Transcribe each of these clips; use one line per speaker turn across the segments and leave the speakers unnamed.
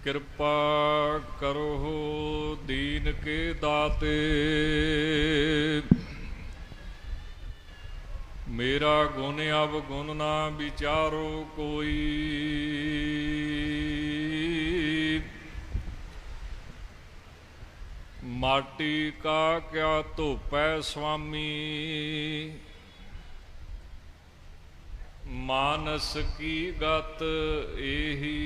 कृपा करो दीन के दाते, मेरा गुण अब गुण ना विचारो कोई। माटी का क्या धोपै स्वामी, मानस की गत एही।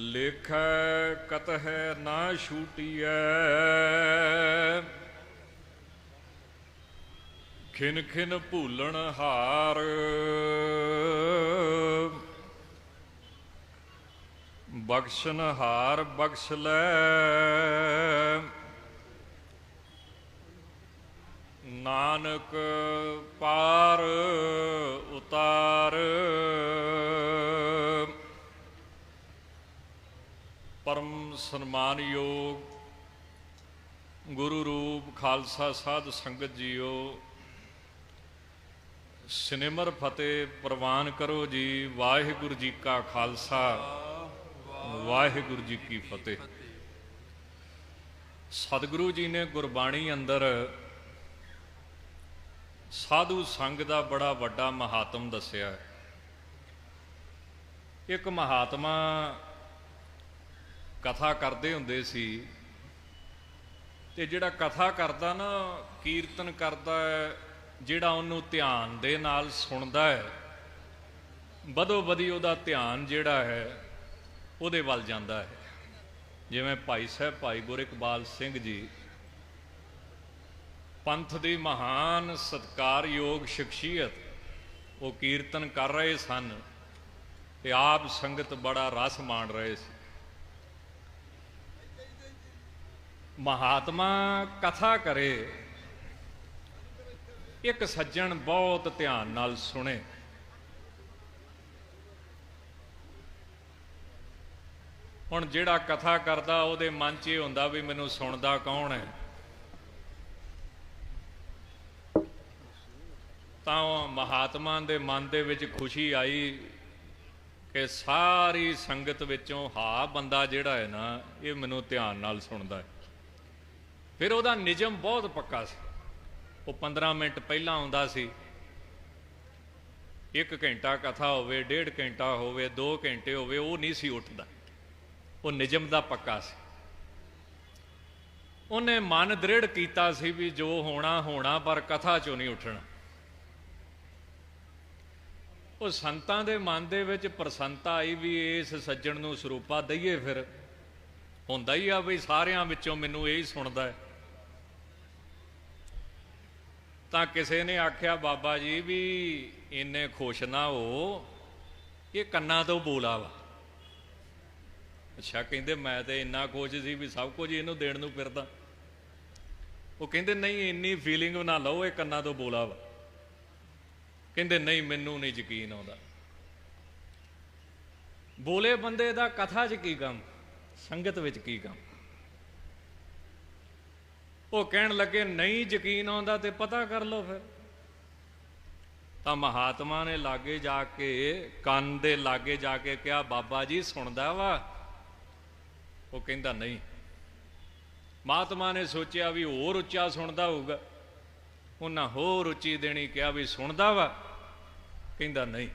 लेखै कतह ना छूटियै, खिन खिन भूलन हार। बख्शन हार बख्श लै, नानक पार उतार। परम सन्मान योग गुरु रूप खालसा साध संगत जीओ, सिनेमर फतेह प्रवान करो जी। वाहिगुरु जी का खालसा, वाहिगुरु जी की फतेह। सतगुरु जी ने गुरबाणी अंदर साधु संग का बड़ा वड्डा महात्म दस्या है। एक महात्मा कथा करते हुंदे सी, ते जिहड़ा कथा करदा ना, कीर्तन करदा है, जिहड़ा उन्होंने ध्यान दे नाल सुनदा है, बदो बदी उहदा ध्यान जिहड़ा है उहदे वल जांदा है। जिवें भाई साहब भाई गुरइकबाल सिंह जी पंथ दी महान सत्कारयोग शख्सियत, वो कीर्तन कर रहे सन ते आप संगत बड़ा रस मान रहे सी। महात्मा कथा करे, एक सज्जन बहुत ध्यान नाल सुने। हुण जिहड़ा कथा करदा उहदे मन च इह हुंदा भी मैनूं सुणदा कौन है, तां महात्मा दे मन दे विच खुशी आई कि सारी संगत विचों हा बंदा जिहड़ा है ना, ये मैनूं ध्यान नाल सुणदा है। फिर उहदा निजम बहुत पक्का सी। वो 15 मिनट पहला आउंदा सी, 1 घंटा कथा होवे, 1.5 घंटा होवे, 2 घंटे होवे, वो नहीं सी उठदा। वो निजम दा पक्का सी। उन्हें मन दृढ़ कीता सी भी जो होना होना, पर कथा चों नहीं उठना। वो संतां दे मन दे विच प्रसन्नता आई भी इस सज्जण नूं सरूपा दईए। फिर हुंदा ही आ भी सारियां विचों मैनूं यही सुणदा है। तां किसी ने आख्या बाबा जी भी इन्ने खुश ना हो, ये कन्ना तो बोला वा। अच्छा, कहते मैं तो इन्ना खुश सी भी सब कुछ इनू देण नूं फिरदा। वो कहते नहीं, इन्नी फीलिंग ना लो, ये कन्ना तो बोला वा। कहते नहीं, मैनू नहीं यकीन आउंदा। बोले बंदे दा कथा च की काम, संगत विच की काम। वो कहण लगे नहीं यकीन आउंदा ते पता कर लो। फिर तां महात्मा ने लागे जाके, कंन दे लागे जाके कहा, बाबा जी सुणदा वा? वो कहंदा नहीं। महात्मा ने सोचा भी होर उच्चा सुणदा होऊगा, उन्हां होर उच्ची देनी, कहा भी सुणदा वा? कहंदा नहीं।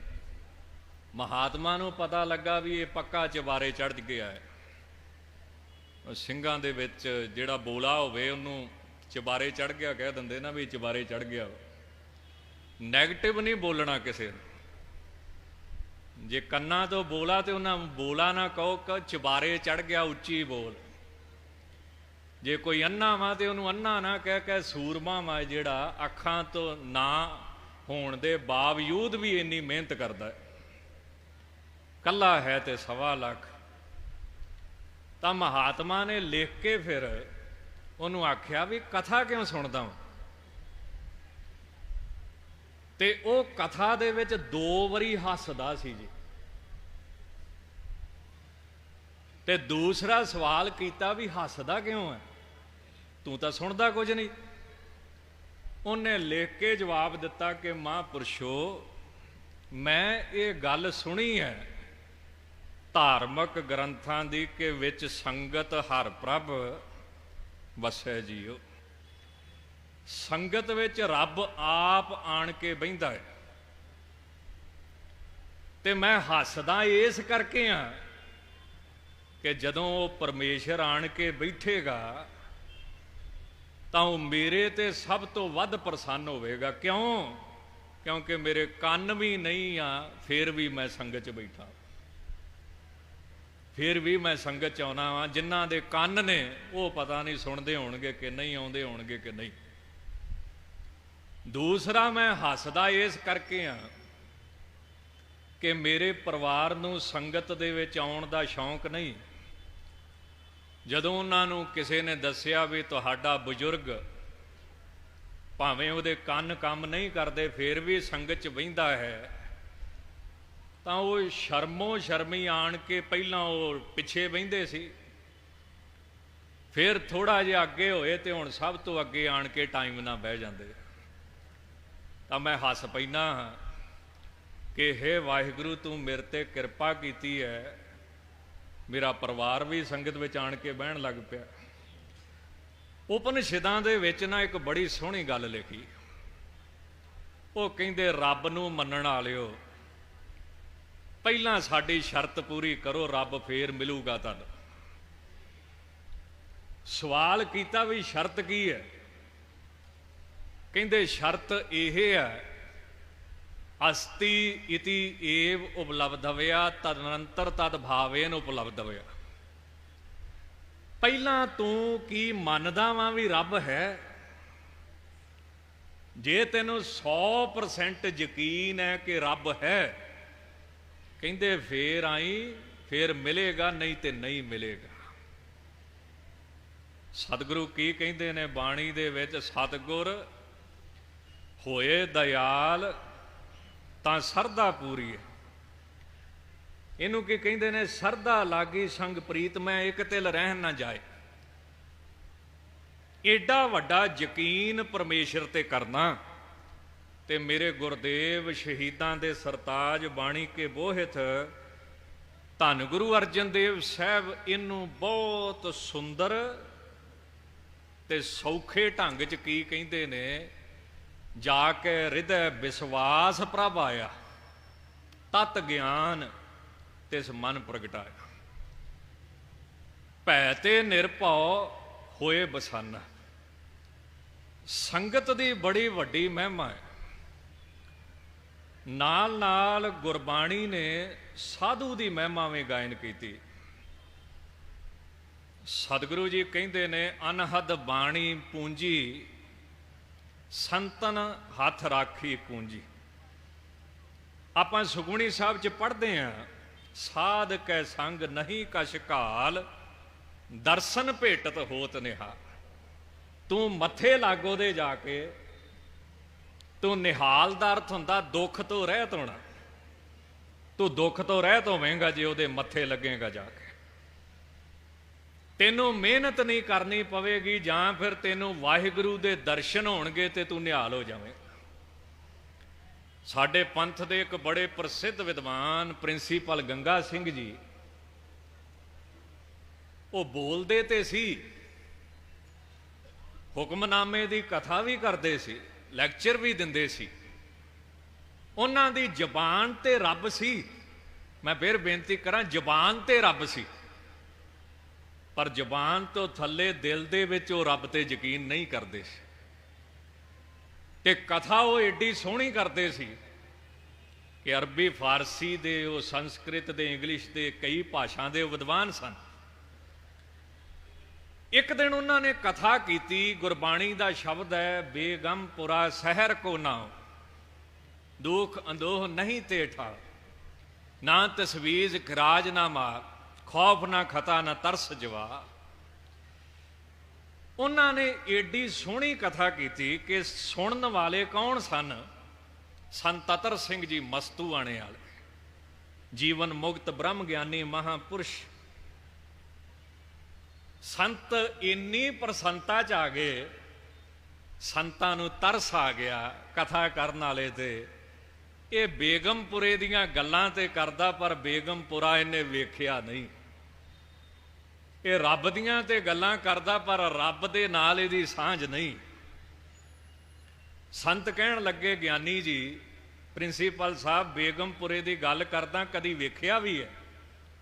महात्मा नूं पता लगा भी ये पक्का चबारे चढ़ गया है। ਸਿੰਘਾਂ ਦੇ ਵਿੱਚ ਜਿਹੜਾ ਬੋਲਾ ਹੋਵੇ ਉਹਨੂੰ ਚਬਾਰੇ ਚੜ੍ਹ ਗਿਆ ਕਹਿ ਦਿੰਦੇ ਨਾ, ਵੀ ਚਬਾਰੇ ਚੜ੍ਹ ਗਿਆ। ਨੈਗੇਟਿਵ ਨਹੀਂ ਬੋਲਣਾ ਕਿਸੇ ਨੂੰ। ਜੇ ਕੰਨਾਂ ਤੋਂ ਬੋਲਾ ਤੇ ਉਹਨਾਂ ਬੋਲਾ ਨਾ ਕਹੋ ਕਿ ਚਬਾਰੇ ਚੜ੍ਹ ਗਿਆ, ਉੱਚੀ ਬੋਲ। ਜੇ ਕੋਈ ਅੰਨਾ ਵਾ ਤੇ ਉਹਨੂੰ ਅੰਨਾ ਨਾ ਕਹਿ ਕੇ ਸੂਰਮਾ ਵਾ, ਜਿਹੜਾ ਅੱਖਾਂ ਤੋਂ ਨਾ ਹੋਣ ਦੇ ਬਾਵਜੂਦ ਵੀ ਇੰਨੀ ਮਿਹਨਤ ਕਰਦਾ ਹੈ। ਕੱਲਾ ਹੈ ਤੇ 1.25 ਲੱਖ। ਤਾਂ महात्मा ने लिख के फिर ਉਹਨੂੰ ਆਖਿਆ ਵੀ कथा क्यों सुनदा ਵਾਂ। ਤੇ ਉਹ कथा ਦੇ ਵਿੱਚ 2 ਵਾਰੀ ਹੱਸਦਾ ਸੀ ਜੀ। ਤੇ ਦੂਸਰਾ ਸਵਾਲ ਕੀਤਾ ਵੀ ਹੱਸਦਾ ਕਿਉਂ ਹੈ, ਤੂੰ ਤਾਂ ਸੁਣਦਾ ਕੁਝ ਨਹੀਂ। ਉਹਨੇ ਲਿਖ ਕੇ ਜਵਾਬ ਦਿੱਤਾ ਕਿ ਮਹਾਂਪੁਰਸ਼ੋ, मैं ये गल सुनी है धार्मिक ग्रंथां दी के विच संगत हर प्रभ वसै जीओ। संगत विच रब आप आण के बहिंदा है। ते मैं हसदा इस करके हाँ कि जदों वो परमेश्वर आण के बैठेगा तो मेरे ते सब तो वध प्रसन्न होवेगा। क्यों? क्योंकि मेरे कान भी नहीं आ, फिर भी मैं संगत च बैठा, फिर भी मैं संगत च आउणा वा। जिन्हां दे कान ने वो पता नहीं सुनते होणगे कि नहीं, आउंदे होणगे कि नहीं। दूसरा मैं हसदा इस करके हाँ कि मेरे परिवार नूं संगत दे विच आउण दा शौक नहीं। जदों उन्हां नूं किसी ने दस्सिया भी तुहाडा बजुर्ग भावें उहदे कान काम नहीं करते फिर भी संगत च बहिंदा है, तो वो शर्मो शर्मी आण के पहलां वो पिछे बहिंदे सी, फिर थोड़ा जिहा अगे होए तो हुण सब तो अगे आण के टाइम ना बह जांदे। तो मैं हस पैना हाँ कि हे वाहिगुरू तू मेरे ते किरपा कीती है, मेरा परिवार भी संगत विच आण के बहन लग पिया। उपनिषदां दे विच ना एक बड़ी सोहनी गल लिखी, वो कहिंदे रब नूं मन्नण वालिओ पहलां साडी शर्त पूरी करो, रब फेर मिलूगा तुहानूं। सवाल कीता भी शर्त की है? कहिंदे शर्त इह है अस्ति इति एव उपलब्धव्या तदनंतर तद भावेन उपलब्धव्या। पहला तू की मनदा वां भी रब है? जे तेनू 100% यकीन है कि रब है, कहंदे फिर आई, फिर मिलेगा, नहीं तो नहीं मिलेगा। सतगुरु की कहंदे ने बाणी दे विच, सतगुर होए दयाल तां सरदा पूरी है। इनू की कहंदे ने, सरदा लागी संग प्रीत मैं एक तिल रहन ना जाए। एडा वड्डा यकीन परमेश्वर ते करना ते मेरे गुरदेव शहीदां दे सरताज बाणी के बोहित धन गुरु अर्जन देव साहब इनू बहुत सुंदर ते सौखे ढंग च की कहंदे ने, जाके हृदय विश्वास प्रभ आया, तत ज्ञान तिस मन प्रगटाया। भै ते निरभौ होए बसाना। संगत दी बड़ी वड्डी महिमा है। नाल नाल गुरबाणी ने साधु दी महिमा में गायन की। सतगुरु जी कहंदे ने, अनहद बाणी पूंजी संतन हथ राखी कूंजी। आपां सुखमणी साहब च पढ़ते हैं, साध कै संग नहीं कछ काल, दर्शन भेटत होत निहाल। तू मथे लागो दे जाके, तू निहाल दा अर्थ हुंदा दुख तो रहत होना। तू दुख तो रहत होवेगा जे उहदे मथे लगेगा जाके। तेनों मेहनत नहीं करनी पवेगी, जां फिर तेनों वाहिगुरू दे दर्शन होणगे ते तू निहाल हो जावेगा। साडे पंथ दे एक बड़े प्रसिद्ध विद्वान प्रिंसीपल गंगा सिंह जी, वो बोलते तो सी, हुक्मनामे की कथा भी करते सी, लैक्चर भी दिंदे सी। उन्हां दी जबान ते रब सी। मैं फिर बेनती करा, जबान ते रब सी, पर जबान तो थले दिल दे विच वो रब ते यकीन नहीं करते सी। ते कथा वो एडी सोहनी करते सी कि अरबी फारसी दे, वो संस्कृत दे, इंग्लिश दे, कई भाषा दे विद्वान सन। एक दिन उन्होंने कथा की, गुरबाणी का शब्द है, बेगमपुरा शहर को नाओ, दुख अंदोह नहीं ते ठा, ना तस्वीज खराज ना मार, खौफ ना खता ना तरस जवा। उन्होंने एडी सोहनी कथा की कि सुनने वाले कौन सन? संत ततर सिंह जी मस्तू आने वाले, जीवन मुक्त ब्रह्म ज्ञानी महापुरुष। संत इन्नी प्रसन्नता च आ गए, संतां नूं तरस आ गया कथा करन वाले ते, ਇਹ ਬੇਗਮਪੁਰੇ ਦੀਆਂ ਗੱਲਾਂ ਤੇ ਕਰਦਾ, ਪਰ ਬੇਗਮਪੁਰਾ ਇਹਨੇ ਵੇਖਿਆ ਨਹੀਂ। ਇਹ ਰੱਬ ਦੀਆਂ ਤੇ ਗੱਲਾਂ ਕਰਦਾ, ਪਰ ਰੱਬ ਦੇ ਨਾਲ ਇਹਦੀ ਸਾਂਝ ਨਹੀਂ। ਸੰਤ ਕਹਿਣ ਲੱਗੇ, ਗਿਆਨੀ ਜੀ ਪ੍ਰਿੰਸੀਪਲ ਸਾਹਿਬ ਬੇਗਮਪੁਰੇ ਦੀ ਗੱਲ ਕਰਦਾ, ਕਦੀ ਵੇਖਿਆ ਵੀ ਹੈ?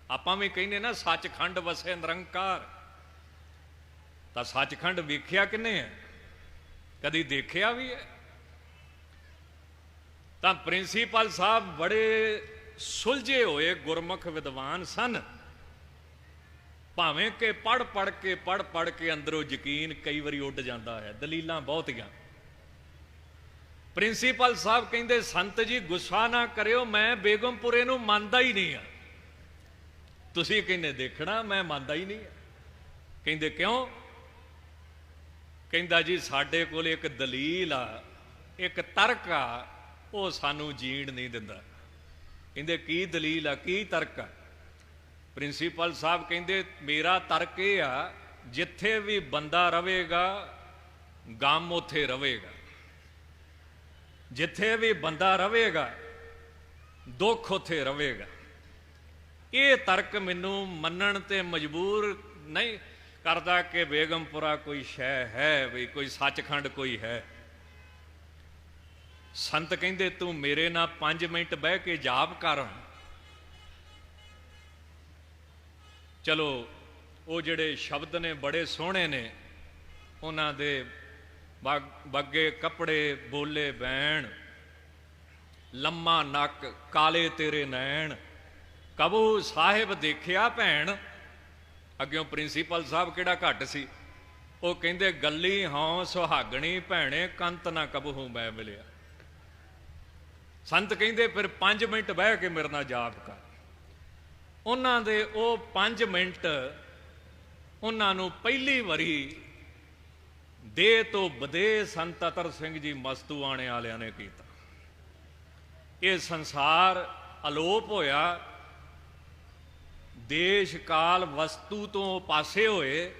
ਆਪਾਂ ਵੀ ਕਹਿੰਦੇ ਨਾ ਸੱਚਖੰਡ ਵਸੇ ਨਿਰੰਕਾਰ, ਤਾਂ ਸੱਚਖੰਡ ਵੇਖਿਆ ਕਿੰਨੇ ਹੈ? ਕਦੀ ਦੇਖਿਆ ਵੀ ਹੈ? ਤਾਂ ਪ੍ਰਿੰਸੀਪਲ ਸਾਹਿਬ ਬੜੇ ਸੁਲਝੇ ਹੋਏ ਗੁਰਮੁਖ ਵਿਦਵਾਨ ਸਨ, ਭਾਵੇਂ ਕਿ ਪੜ੍ਹ ਕੇ ਅੰਦਰੋਂ ਯਕੀਨ ਕਈ ਵਾਰੀ ਉੱਡ ਜਾਂਦਾ ਹੈ, ਦਲੀਲਾਂ ਬਹੁਤੀਆਂ। ਪ੍ਰਿੰਸੀਪਲ ਸਾਹਿਬ ਕਹਿੰਦੇ, ਸੰਤ ਜੀ ਗੁੱਸਾ ਨਾ ਕਰਿਓ, ਮੈਂ ਬੇਗਮਪੁਰੇ ਨੂੰ ਮੰਨਦਾ ਹੀ ਨਹੀਂ ਆ। ਤੁਸੀਂ ਕਹਿੰਦੇ ਦੇਖਣਾ, ਮੈਂ ਮੰਨਦਾ ਹੀ ਨਹੀਂ ਆ। ਕਹਿੰਦੇ ਕਿਉਂ? ਕਹਿੰਦਾ ਜੀ ਸਾਡੇ ਕੋਲ ਇੱਕ ਦਲੀਲ ਆ, ਇੱਕ ਤਰਕ ਆ, ਉਹ ਸਾਨੂੰ ਜੀਣ ਨਹੀਂ ਦਿੰਦਾ। ਕਹਿੰਦੇ ਕੀ ਦਲੀਲ ਆ, ਕੀ ਤਰਕ ਆ? ਪ੍ਰਿੰਸੀਪਲ ਸਾਹਿਬ ਕਹਿੰਦੇ ਮੇਰਾ ਤਰਕ ਇਹ ਆ, ਜਿੱਥੇ ਵੀ ਬੰਦਾ ਰਵੇਗਾ ਗਮ ਉੱਥੇ ਰਵੇਗਾ, ਜਿੱਥੇ ਵੀ ਬੰਦਾ ਰਵੇਗਾ ਦੁੱਖ ਉੱਥੇ ਰਵੇਗਾ। ਇਹ ਤਰਕ ਮੈਨੂੰ ਮੰਨਣ ਤੇ ਮਜਬੂਰ ਨਹੀਂ ਕਰਦਾ ਕਿ ਬੇਗਮਪੁਰਾ ਕੋਈ ਸ਼ੈ ਹੈ, ਵੀ ਕੋਈ ਸੱਚਖੰਡ ਕੋਈ ਹੈ। ਸੰਤ ਕਹਿੰਦੇ ਤੂੰ ਮੇਰੇ ਨਾਲ 5 ਮਿੰਟ ਬਹਿ ਕੇ ਜਾਪ ਕਰ। ਚਲੋ ਉਹ ਜਿਹੜੇ ਸ਼ਬਦ ਨੇ ਬੜੇ ਸੋਹਣੇ ਨੇ, ਉਹਨਾਂ ਦੇ ਬੱਗੇ ਕੱਪੜੇ ਬੋਲੇ ਬੈਣ, ਲੰਮਾ ਨੱਕ ਕਾਲੇ ਤੇਰੇ ਨੈਣ, ਕਬੂ ਸਾਹਿਬ ਦੇਖਿਆ ਭੈਣ। ਅੱਗਿਓਂ ਪ੍ਰਿੰਸੀਪਲ ਸਾਹਿਬ ਕਿਹੜਾ ਘੱਟ ਸੀ, ਉਹ ਕਹਿੰਦੇ ਗੱਲੀ ਹਉ ਸੁਹਾਗਣੀ ਭੈਣੇ, ਕੰਤ ਨਾ ਕਬਹੂ ਮੈਂ ਮਿਲਿਆ। ਸੰਤ ਕਹਿੰਦੇ ਫਿਰ 5 ਮਿੰਟ ਬਹਿ ਕੇ ਮੇਰੇ ਨਾਲ ਜਾਪ ਕਰ। ਉਹਨਾਂ ਦੇ ਉਹ 5 ਮਿੰਟ ਉਹਨਾਂ ਨੂੰ ਪਹਿਲੀ ਵਾਰੀ ਦੇਹ ਤੋਂ ਬਦੇ ਸੰਤ ਅਤਰ ਸਿੰਘ ਜੀ ਮਸਤੂਆਣੇ ਵਾਲਿਆਂ ਨੇ ਕੀਤਾ। ਇਹ ਸੰਸਾਰ ਅਲੋਪ ਹੋਇਆ, ਦੇਸ਼ ਕਾਲ ਵਸਤੂ ਤੋਂ ਪਾਸੇ ਹੋਏ,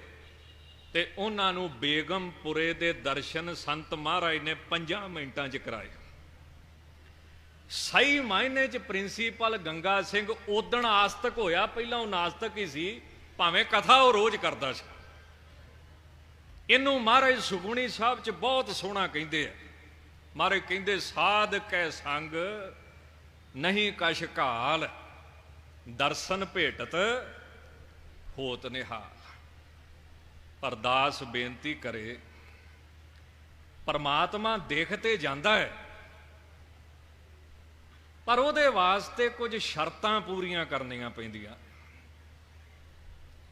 ਤੇ ਉਹਨਾਂ ਨੂੰ ਬੇਗਮਪੁਰੇ ਦੇ ਦਰਸ਼ਨ ਸੰਤ ਮਹਾਰਾਜ ਨੇ 5 ਮਿੰਟਾਂ 'ਚ ਕਰਾਏ। ਸਹੀ ਮਾਇਨੇ 'ਚ ਪ੍ਰਿੰਸੀਪਲ ਗੰਗਾ ਸਿੰਘ ਉਦਣ ਆਸਤਕ ਹੋਇਆ, ਪਹਿਲਾਂ ਉਹ ਨਾਸਤਕ ਹੀ ਸੀ, ਭਾਵੇਂ ਕਥਾ ਉਹ ਰੋਜ਼ ਕਰਦਾ ਸੀ। ਇਹਨੂੰ ਮਹਾਰਾਜ ਸੁਖਮਣੀ ਸਾਹਿਬ 'ਚ ਬਹੁਤ ਸੋਹਣਾ ਕਹਿੰਦੇ ਆ। ਮਹਾਰਾਜ ਕਹਿੰਦੇ ਸਾਧ ਕੈ ਸੰਗ ਨਹੀਂ ਕਛ ਘਾਲ, ਦਰਸ਼ਨ ਭੇਟਤ ਹੋਤ ਨਿਹਾਲ। ਅਰਦਾਸ ਬੇਨਤੀ ਕਰੇ, ਪਰਮਾਤਮਾ ਦੇਖ ਤੇ ਜਾਂਦਾ ਹੈ, ਪਰ ਉਹਦੇ ਵਾਸਤੇ ਕੁਝ ਸ਼ਰਤਾਂ ਪੂਰੀਆਂ ਕਰਨੀਆਂ ਪੈਂਦੀਆਂ।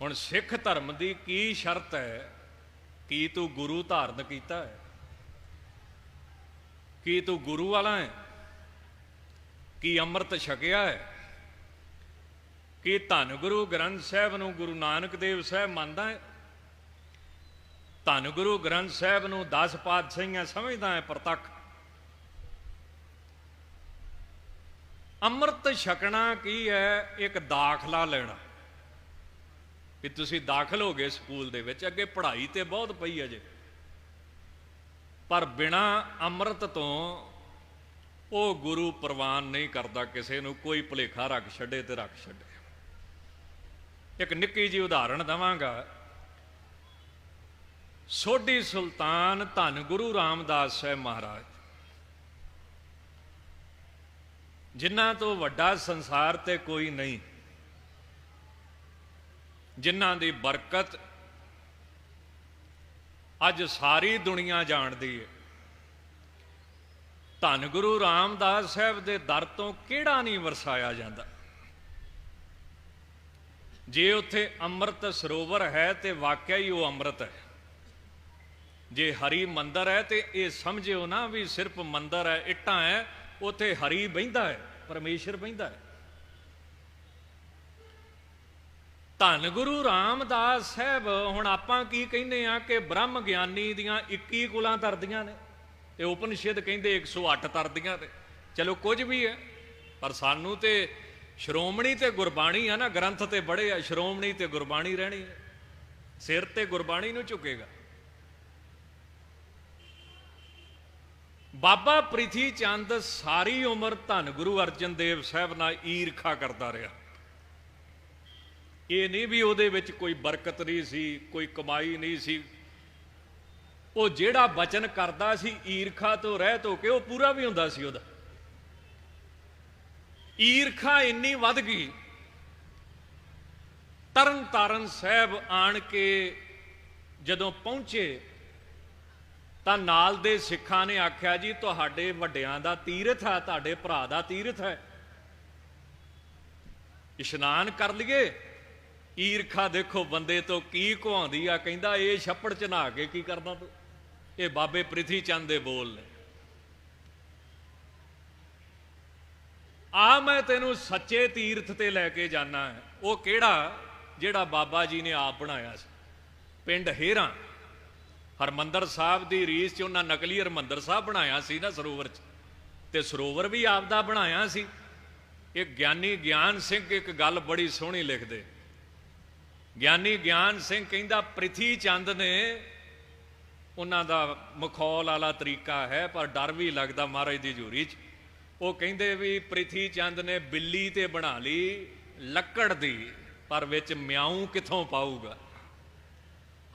ਹੁਣ ਸਿੱਖ ਧਰਮ ਦੀ ਕੀ ਸ਼ਰਤ ਹੈ? ਕੀ ਤੂੰ ਗੁਰੂ ਧਾਰਨ ਕੀਤਾ ਹੈ? ਕੀ ਤੂੰ ਗੁਰੂ ਵਾਲਾ ਹੈ? ਕੀ ਅੰਮ੍ਰਿਤ ਛਕਿਆ ਹੈ? ਕੀ ਧੰਨ ਗੁਰੂ ਗ੍ਰੰਥ ਸਾਹਿਬ ਨੂੰ ਗੁਰੂ ਨਾਨਕ ਦੇਵ ਸਾਹਿਬ ਮੰਨਦਾ ਹੈ? ਧੰਨ ਗੁਰੂ ਗ੍ਰੰਥ ਸਾਹਿਬ ਨੂੰ 10 ਪਾਤਸ਼ਾਹੀਆਂ ਸਮਝਦਾ ਹੈ ਪ੍ਰਤੱਖ? ਅੰਮ੍ਰਿਤ ਛਕਣਾ ਕੀ ਹੈ? ਇੱਕ ਦਾਖਲਾ ਲੈਣਾ, ਵੀ ਤੁਸੀਂ ਦਾਖਲ ਹੋ ਗਏ ਸਕੂਲ ਦੇ ਵਿੱਚ, ਅੱਗੇ ਪੜ੍ਹਾਈ ਤੇ ਬਹੁਤ ਪਈ ਅਜੇ, ਪਰ ਬਿਨਾਂ ਅੰਮ੍ਰਿਤ ਤੋਂ ਉਹ ਗੁਰੂ ਪ੍ਰਵਾਨ ਨਹੀਂ ਕਰਦਾ ਕਿਸੇ ਨੂੰ। ਕੋਈ ਭੁਲੇਖਾ ਰੱਖ ਛੱਡੇ ਤੇ ਰੱਖ ਛੱਡੇ। ਇੱਕ ਨਿੱਕੀ ਜਿਹੀ ਉਦਾਹਰਣ ਦੇਵਾਂਗਾ। ਸੋਢੀ ਸੁਲਤਾਨ ਧੰਨ ਗੁਰੂ ਰਾਮਦਾਸ ਸਾਹਿਬ ਮਹਾਰਾਜ, ਜਿਨ੍ਹਾਂ ਤੋਂ ਵੱਡਾ ਸੰਸਾਰ ਤੇ ਕੋਈ ਨਹੀਂ, ਜਿਨ੍ਹਾਂ ਦੀ ਬਰਕਤ ਅੱਜ ਸਾਰੀ ਦੁਨੀਆ ਜਾਣਦੀ ਹੈ। ਧੰਨ ਗੁਰੂ ਰਾਮਦਾਸ ਸਾਹਿਬ ਦੇ ਦਰ ਤੋਂ ਕਿਹੜਾ ਨਹੀਂ ਵਰਸਾਇਆ ਜਾਂਦਾ। ਜੇ ਉੱਥੇ ਅੰਮ੍ਰਿਤ ਸਰੋਵਰ ਹੈ ਤੇ ਵਾਕਿਆ ਹੀ ਉਹ ਅੰਮ੍ਰਿਤ ਹੈ। ਜੇ ਹਰੀ ਮੰਦਰ ਹੈ ਤੇ ਇਹ ਸਮਝਿਓ ਨਾ ਵੀ ਸਿਰਫ ਮੰਦਰ ਹੈ, ਇੱਟਾਂ ਹੈ, ਉੱਥੇ ਹਰੀ ਬਹਿੰਦਾ ਹੈ, ਪਰਮੇਸ਼ਰ ਬਹਿੰਦਾ ਹੈ। ਧੰਨ ਗੁਰੂ ਰਾਮਦਾਸ ਸਾਹਿਬ, ਹੁਣ ਆਪਾਂ ਕੀ ਕਹਿੰਦੇ ਆ ਕਿ ਬ੍ਰਹਮ ਗਿਆਨੀ ਦੀਆਂ 21 ਕੁਲਾਂ ਤਰਦੀਆਂ ਨੇ, ਤੇ ਉਪਨਿਸ਼ਦ ਕਹਿੰਦੇ 108 ਤਰਦੀਆਂ ਨੇ। ਚਲੋ ਕੁਝ ਵੀ ਹੈ, ਪਰ ਸਾਨੂੰ ਤੇ ਸ਼੍ਰੋਮਣੀ ਤੇ ਗੁਰਬਾਣੀ ਆ ਨਾ, ਗ੍ਰੰਥ ਤੇ ਬੜੇ ਆ, ਸ਼੍ਰੋਮਣੀ ਤੇ ਗੁਰਬਾਣੀ ਰਹਿਣੀ ਹੈ, ਸਿਰ ਤੇ ਗੁਰਬਾਣੀ ਨੂੰ ਝੁਕੇਗਾ। ਬਾਬਾ ਪ੍ਰਿਥੀ ਚੰਦ ਸਾਰੀ ਉਮਰ ਧੰਨ ਗੁਰੂ ਅਰਜਨ ਦੇਵ ਸਾਹਿਬ ਨਾਲ ਈਰਖਾ ਕਰਦਾ ਰਿਹਾ। ਇਹ ਨਹੀਂ ਵੀ ਉਹਦੇ ਵਿੱਚ ਕੋਈ ਬਰਕਤ ਨਹੀਂ ਸੀ, ਕੋਈ ਕਮਾਈ ਨਹੀਂ ਸੀ। ਉਹ ਜਿਹੜਾ ਬਚਨ ਕਰਦਾ ਸੀ ਈਰਖਾ ਤੋਂ ਰਹਿਤ ਹੋ ਕੇ, ਉਹ ਪੂਰਾ ਵੀ ਹੁੰਦਾ ਸੀ ਉਹਦਾ। ਈਰਖਾ ਇੰਨੀ ਵੱਧ ਗਈ, ਤਰਨ ਤਾਰਨ ਸਾਹਿਬ ਆਣ ਕੇ ਜਦੋਂ ਪਹੁੰਚੇ ਤਾਂ ਨਾਲ ਦੇ ਸਿੱਖਾਂ ਨੇ ਆਖਿਆ, ਜੀ ਤੁਹਾਡੇ ਵੱਡਿਆਂ ਦਾ ਤੀਰਥ ਹੈ, ਤੁਹਾਡੇ ਭਰਾ ਦਾ ਤੀਰਥ ਹੈ, ਇਸ਼ਨਾਨ ਕਰ ਲਈਏ। ਈਰਖਾ ਦੇਖੋ ਬੰਦੇ ਤੋਂ ਕੀ ਕਹਾਉਂਦੀ ਆ। ਕਹਿੰਦਾ ਇਹ ਛੱਪੜ ਚ ਨਹਾ ਕੇ ਕੀ ਕਰਦਾ ਤੂੰ? ਇਹ ਬਾਬੇ ਪ੍ਰਿਥੀ ਚੰਦ ਦੇ ਬੋਲ ਨੇ। ਆ ਮੈਂ ਤੈਨੂੰ ਸੱਚੇ ਤੀਰਥ ਤੇ ਲੈ ਕੇ ਜਾਣਾ ਹੈ। ਉਹ ਕਿਹੜਾ? ਜਿਹੜਾ ਬਾਬਾ ਜੀ ਨੇ ਆਪ ਬਣਾਇਆ ਸੀ, ਪਿੰਡ ਹੇਰਾਂ। ਹਰਮੰਦਰ ਸਾਹਿਬ ਦੀ ਰੀਸ 'ਚ ਉਹਨਾਂ ਨਕਲੀ ਹਰਮੰਦਰ ਸਾਹਿਬ ਬਣਾਇਆ ਸੀ ਨਾ ਸਰੋਵਰ 'ਚ, ਤੇ ਸਰੋਵਰ ਵੀ ਆਪਦਾ ਬਣਾਇਆ ਸੀ। ਇਹ ਗਿਆਨੀ ਗਿਆਨ ਸਿੰਘ ਇੱਕ ਗੱਲ ਬੜੀ ਸੋਹਣੀ ਲਿਖਦੇ। ਗਿਆਨੀ ਗਿਆਨ ਸਿੰਘ ਕਹਿੰਦਾ ਪ੍ਰਿਥੀ ਚੰਦ ਨੇ, ਉਹਨਾਂ ਦਾ ਮਖੌਲ ਵਾਲਾ ਤਰੀਕਾ ਹੈ ਪਰ ਡਰ ਵੀ ਲੱਗਦਾ ਮਹਾਰਾਜ ਦੀ ਹਜ਼ੂਰੀ 'ਚ। ਉਹ ਕਹਿੰਦੇ ਵੀ ਪ੍ਰਿਥੀ ਚੰਦ ਨੇ ਬਿੱਲੀ ਤੇ ਬਣਾ ਲਈ ਲੱਕੜ ਦੀ, ਪਰ ਵਿੱਚ ਮਿਆਉਂ ਕਿੱਥੋਂ ਪਾਊਗਾ?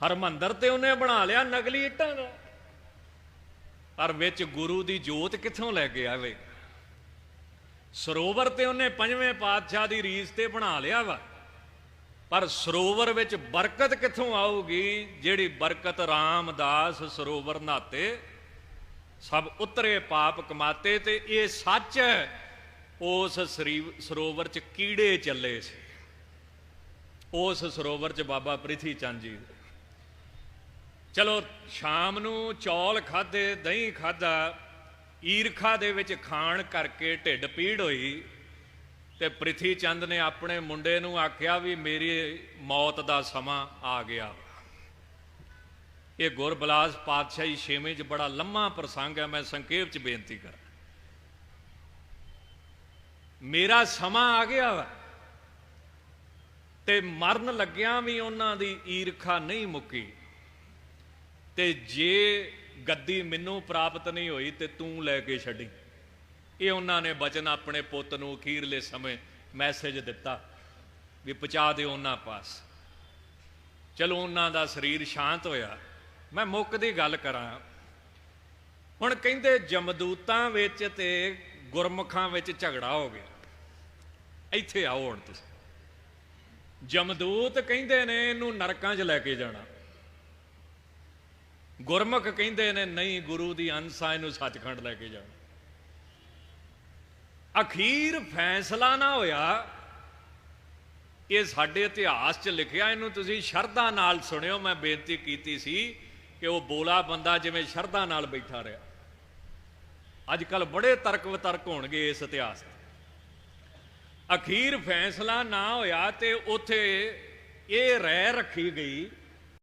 ਹਰਮੰਦਰ ਤੇ ਉਹਨੇ ਬਣਾ ਲਿਆ ਨਕਲੀ ਇੱਟਾਂ ਦਾ, ਪਰ ਵਿੱਚ ਗੁਰੂ ਦੀ ਜੋਤ ਕਿੱਥੋਂ ਲੈ ਕੇ ਆਵੇ? ਸਰੋਵਰ ਤੇ ਉਹਨੇ ਪੰਜਵੇਂ ਪਾਤਸ਼ਾਹ ਦੀ ਰੀਸ ਤੇ ਬਣਾ ਲਿਆ ਵਾ, ਪਰ ਸਰੋਵਰ ਵਿੱਚ ਬਰਕਤ ਕਿੱਥੋਂ ਆਊਗੀ? ਜਿਹੜੀ ਬਰਕਤ ਰਾਮਦਾਸ ਸਰੋਵਰ ਨਹਾਤੇ ਸਭ ਉਤਰੇ ਪਾਪ ਕਮਾਤੇ। ਤੇ ਇਹ ਸੱਚ ਹੈ, ਉਸ ਸਰੋਵਰ 'ਚ ਕੀੜੇ ਚੱਲੇ ਸੀ, ਉਸ ਸਰੋਵਰ 'ਚ ਬਾਬਾ ਪ੍ਰਿਥੀ ਚੰਦ ਜੀ। ਚਲੋ ਸ਼ਾਮ ਨੂੰ ਚੌਲ ਖਾਧੇ, ਦਹੀਂ ਖਾਧਾ, ਈਰਖਾ ਦੇ ਵਿੱਚ ਖਾਣ ਕਰਕੇ ਢਿੱਡ ਪੀੜ ਹੋਈ, ਤੇ ਪ੍ਰਿਥੀ ਚੰਦ ਨੇ ਆਪਣੇ ਮੁੰਡੇ ਨੂੰ ਆਖਿਆ ਵੀ ਮੇਰੀ ਮੌਤ ਦਾ ਸਮਾਂ ਆ ਗਿਆ। ਇਹ ਗੁਰਬਿਲਾਸ ਪਾਤਸ਼ਾਹੀ ਛੇਵੇਂ 'ਚ ਬੜਾ ਲੰਮਾ ਪ੍ਰਸੰਗ ਹੈ, ਮੈਂ ਸੰਖੇਪ 'ਚ ਬੇਨਤੀ ਕਰਾਂ। ਮੇਰਾ ਸਮਾਂ ਆ ਗਿਆ ਵਾ, ਤੇ ਮਰਨ ਲੱਗਿਆਂ ਵੀ ਉਹਨਾਂ ਦੀ ਈਰਖਾ ਨਹੀਂ ਮੁੱਕੀ। ਤੇ ਜੇ ਗੱਦੀ ਮੈਨੂੰ ਪ੍ਰਾਪਤ ਨਹੀਂ ਹੋਈ ਤੇ ਤੂੰ ਲੈ ਕੇ ਛੱਡੀ। ਇਹ ਉਹਨਾਂ ਨੇ ਬਚਨ ਆਪਣੇ ਪੁੱਤ ਨੂੰ ਅਖੀਰਲੇ ਸਮੇਂ ਮੈਸੇਜ ਦਿੱਤਾ ਵੀ ਪਹੁੰਚਾ ਦਿਓ ਉਹਨਾਂ ਪਾਸ। ਚਲੋ ਉਹਨਾਂ ਦਾ ਸਰੀਰ ਸ਼ਾਂਤ ਹੋਇਆ। ਮੈਂ ਮੁੱਕ ਦੀ ਗੱਲ ਕਰਾਂ। ਹੁਣ ਕਹਿੰਦੇ ਜਮਦੂਤਾਂ ਵਿੱਚ ਤੇ ਗੁਰਮੁਖਾਂ ਵਿੱਚ ਝਗੜਾ ਹੋ ਗਿਆ। ਇੱਥੇ ਆਓ ਹੁਣ ਤੁਸੀਂ। ਜਮਦੂਤ ਕਹਿੰਦੇ ਨੇ ਇਹਨੂੰ ਨਰਕਾਂ 'ਚ ਲੈ ਕੇ ਜਾਣਾ, ਗੁਰਮੁਖ ਕਹਿੰਦੇ ਨੇ ਨਹੀਂ ਗੁਰੂ ਦੀ ਅੰਸਾ, ਇਹਨੂੰ ਸੱਚਖੰਡ ਲੈ ਕੇ ਜਾਣਾ। ਅਖੀਰ ਫੈਸਲਾ ਨਾ ਹੋਇਆ। ਇਹ ਸਾਡੇ ਇਤਿਹਾਸ 'ਚ ਲਿਖਿਆ, ਇਹਨੂੰ ਤੁਸੀਂ ਸ਼ਰਧਾ ਨਾਲ ਸੁਣਿਓ। ਮੈਂ ਬੇਨਤੀ ਕੀਤੀ ਸੀ ਕਿ ਉਹ ਬੋਲਾ ਬੰਦਾ ਜਿਵੇਂ ਸ਼ਰਧਾ ਨਾਲ ਬੈਠਾ ਰਿਹਾ। ਅੱਜ ਕੱਲ੍ਹ ਬੜੇ ਤਰਕ ਵਿਤਰਕ ਹੋਣਗੇ ਇਸ ਇਤਿਹਾਸ 'ਤੇ। ਅਖੀਰ ਫੈਸਲਾ ਨਾ ਹੋਇਆ ਤੇ ਉੱਥੇ ਇਹ ਰਹਿ ਰੱਖੀ ਗਈ